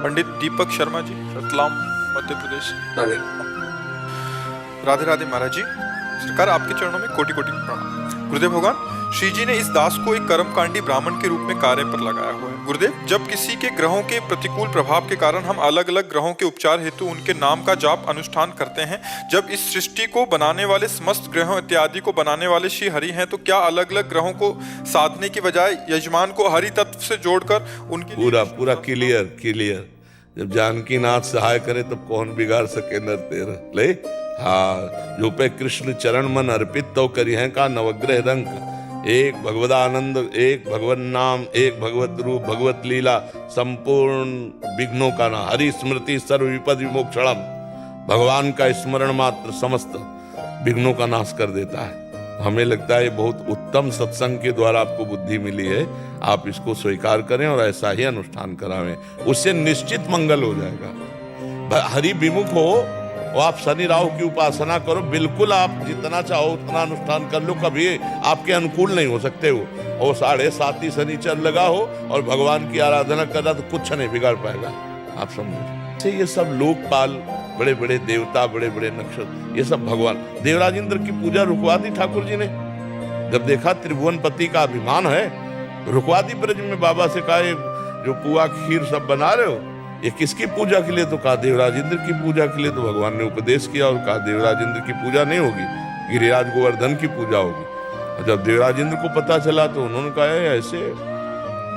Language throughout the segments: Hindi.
पंडित दीपक शर्मा जी, रतलाम, मध्य प्रदेश। राधे राधे महाराज जी, सरकार आपके चरणों में कोटि कोटि प्रणाम। गुरुदेव भगवान, श्री जी ने इस दास को एक कर्मकांडी ब्राह्मण के रूप में कार्य पर लगाया हुआ है। गुरुदेव, जब किसी के ग्रहों के प्रतिकूल प्रभाव के कारण हम अलग अलग ग्रहों के उपचार हेतु उनके नाम का जाप अनुष्ठान करते हैं, जब इस सृष्टि को बनाने वाले समस्त ग्रहों इत्यादि को बनाने वाले श्री हरि हैं, तो क्या अलग अलग ग्रहों को साधने की बजाय यजमान को हरि तत्व से जोड़कर उनके पूरा क्लियर। जब जानकी नाथ सहाय करे तब कौन बिगाड़ सके नर तेरा ले। हाँ, जो पे कृष्ण चरण मन अर्पित तो करी है का नवग्रह रंग। एक भगवदानंद, एक भगवत नाम, एक भगवत रूप, भगवत लीला, संपूर्ण विघ्नों का ना हरि स्मृति सर्व विपद विमोक्षणम। भगवान का स्मरण मात्र समस्त विघ्नों का नाश कर देता है। हमें लगता है ये बहुत उत्तम सत्संग के द्वारा आपको बुद्धि मिली है, आप इसको स्वीकार करें और ऐसा ही अनुष्ठान करावें, उससे निश्चित मंगल हो जाएगा। हरि विमुख हो और आप शनि राहु की उपासना करो, बिल्कुल आप जितना चाहो उतना अनुष्ठान कर लो, कभी आपके अनुकूल नहीं हो सकते हो। और 7.5 शनिचर लगा हो और भगवान की आराधना कर रहा तो कुछ नहीं बिगाड़ पाएगा, आप समझो। ये सब लोकपाल, बड़े बड़े देवता, बड़े बड़े नक्षत्र, ये सब भगवान। देवराज इंद्र की पूजा रुकवा दी ठाकुर जी ने, जब देखा त्रिभुवनपति का अभिमान है, रुकवा दी। ब्रज में बाबा से कहा जो पुआ खीर सब बना रहे हो ये किसकी पूजा के लिए? तो कहा देवराज इंद्र की पूजा के लिए। तो भगवान ने उपदेश किया और कहा देवराज इंद्र की पूजा नहीं होगी, गिरिराज गोवर्धन की पूजा होगी। और जब देवराज इंद्र को पता चला तो उन्होंने कहा ऐसे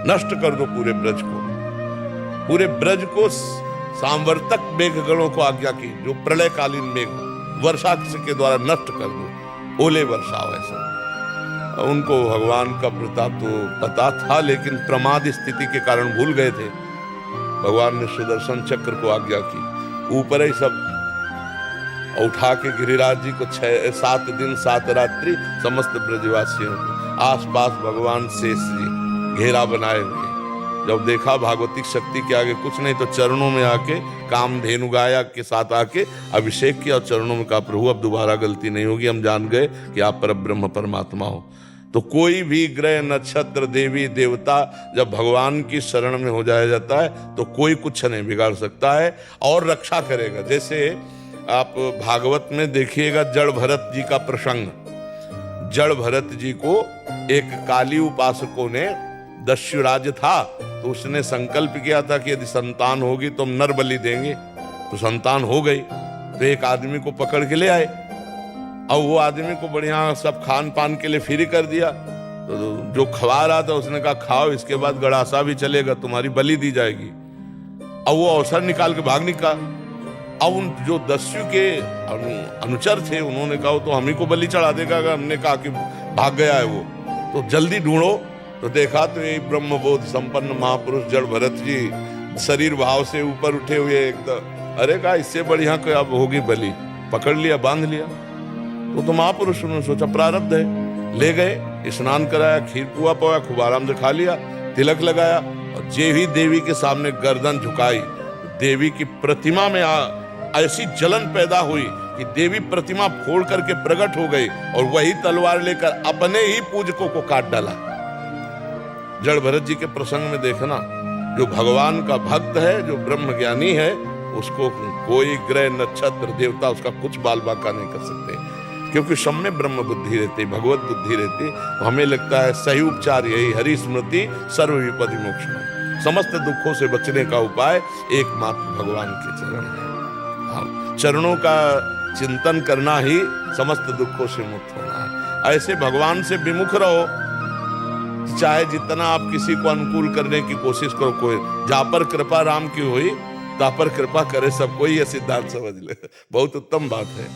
नष्ट कर दो पूरे ब्रज को, पूरे ब्रज को सांवर्तक मेघगणों को आज्ञा की, जो प्रलयकालीन मेघ वर्षा के द्वारा नष्ट कर दो, ओले वर्षाओ ऐसा। उनको भगवान का प्रताप तो पता था, लेकिन प्रमाद स्थिति के कारण भूल गए थे। भगवान ने सुदर्शन चक्र को आज्ञा की, ऊपर ही सब उठा के गिरिराज जी को 7 दिन 7 रात्रि समस्त ब्रजवासियों को आसपास भगवान शेष जी घेरा बनाए हुए। जब देखा भागवतिक शक्ति के आगे कुछ नहीं, तो चरणों में आके कामधेनु गाया के साथ आके अभिषेक किया और चरणों में कहा प्रभु अब दोबारा गलती नहीं होगी, हम जान गए कि आप परब्रह्म परमात्मा हो। तो कोई भी ग्रह नक्षत्र देवी देवता जब भगवान की शरण में हो जाया जाता है तो कोई कुछ नहीं बिगाड़ सकता है और रक्षा करेगा। जैसे आप भागवत में देखिएगा जड़ भरत जी का प्रसंग। जड़ भरत जी को एक काली उपासकों ने, दस्युराज था तो उसने संकल्प किया था कि यदि संतान होगी तो हम नर बलि देंगे। तो संतान हो गई तो एक आदमी को पकड़ के ले आए और वो आदमी को बढ़िया सब खान पान के लिए फ्री कर दिया। तो जो खवा रहा था उसने कहा खाओ, इसके बाद गड़ासा भी चलेगा, तुम्हारी बलि दी जाएगी। अब वो अवसर निकाल के भाग निकला। अब उन जो दस्यु के अनुचर थे उन्होंने कहा तो हम ही को बलि चढ़ा देगा। हमने कहा कि भाग गया है वो, तो जल्दी ढूंढो। तो देखा तो ये ब्रह्मबोध संपन्न महापुरुष जड़ भरत जी शरीर भाव से ऊपर उठे हुए एकदम। अरे कहा इससे बढ़िया कोई अब होगी बलि, पकड़ लिया, बांध लिया। तो महापुरुष उन्होंने सोचा प्रारब्ध है, ले गए, स्नान कराया, खीर पुआ पवा, खूब आराम से खा लिया, तिलक लगाया। और जे ही देवी के सामने गर्दन झुकाई, देवी की प्रतिमा में ऐसी जलन पैदा हुई कि देवी प्रतिमा फोड़ करके प्रकट हो गई और वही तलवार लेकर अपने ही पूजकों को काट डाला। जड़ भरत जी के प्रसंग में देखना, जो भगवान का भक्त है, जो ब्रह्म ज्ञानी है, उसको कोई ग्रह नक्षत्र देवता उसका कुछ बाल बाका नहीं कर सकते, क्योंकि सब में ब्रह्म बुद्धि रहती, भगवत बुद्धि रहती। तो हमें लगता है सही उपचार यही, हरि स्मृति सर्व विपद विमोक्षण। समस्त दुखों से बचने का उपाय एकमात्र भगवान के चरण है। हाँ, चरणों का चिंतन करना ही समस्त दुखों से मुक्त होना है। ऐसे भगवान से विमुख रहो, चाहे जितना आप किसी को अनुकूल करने की कोशिश करो, कोई जा पर कृपा राम की हुई ता पर कृपा करे सब कोई, ये सिद्धांत समझ ले। बहुत उत्तम बात है।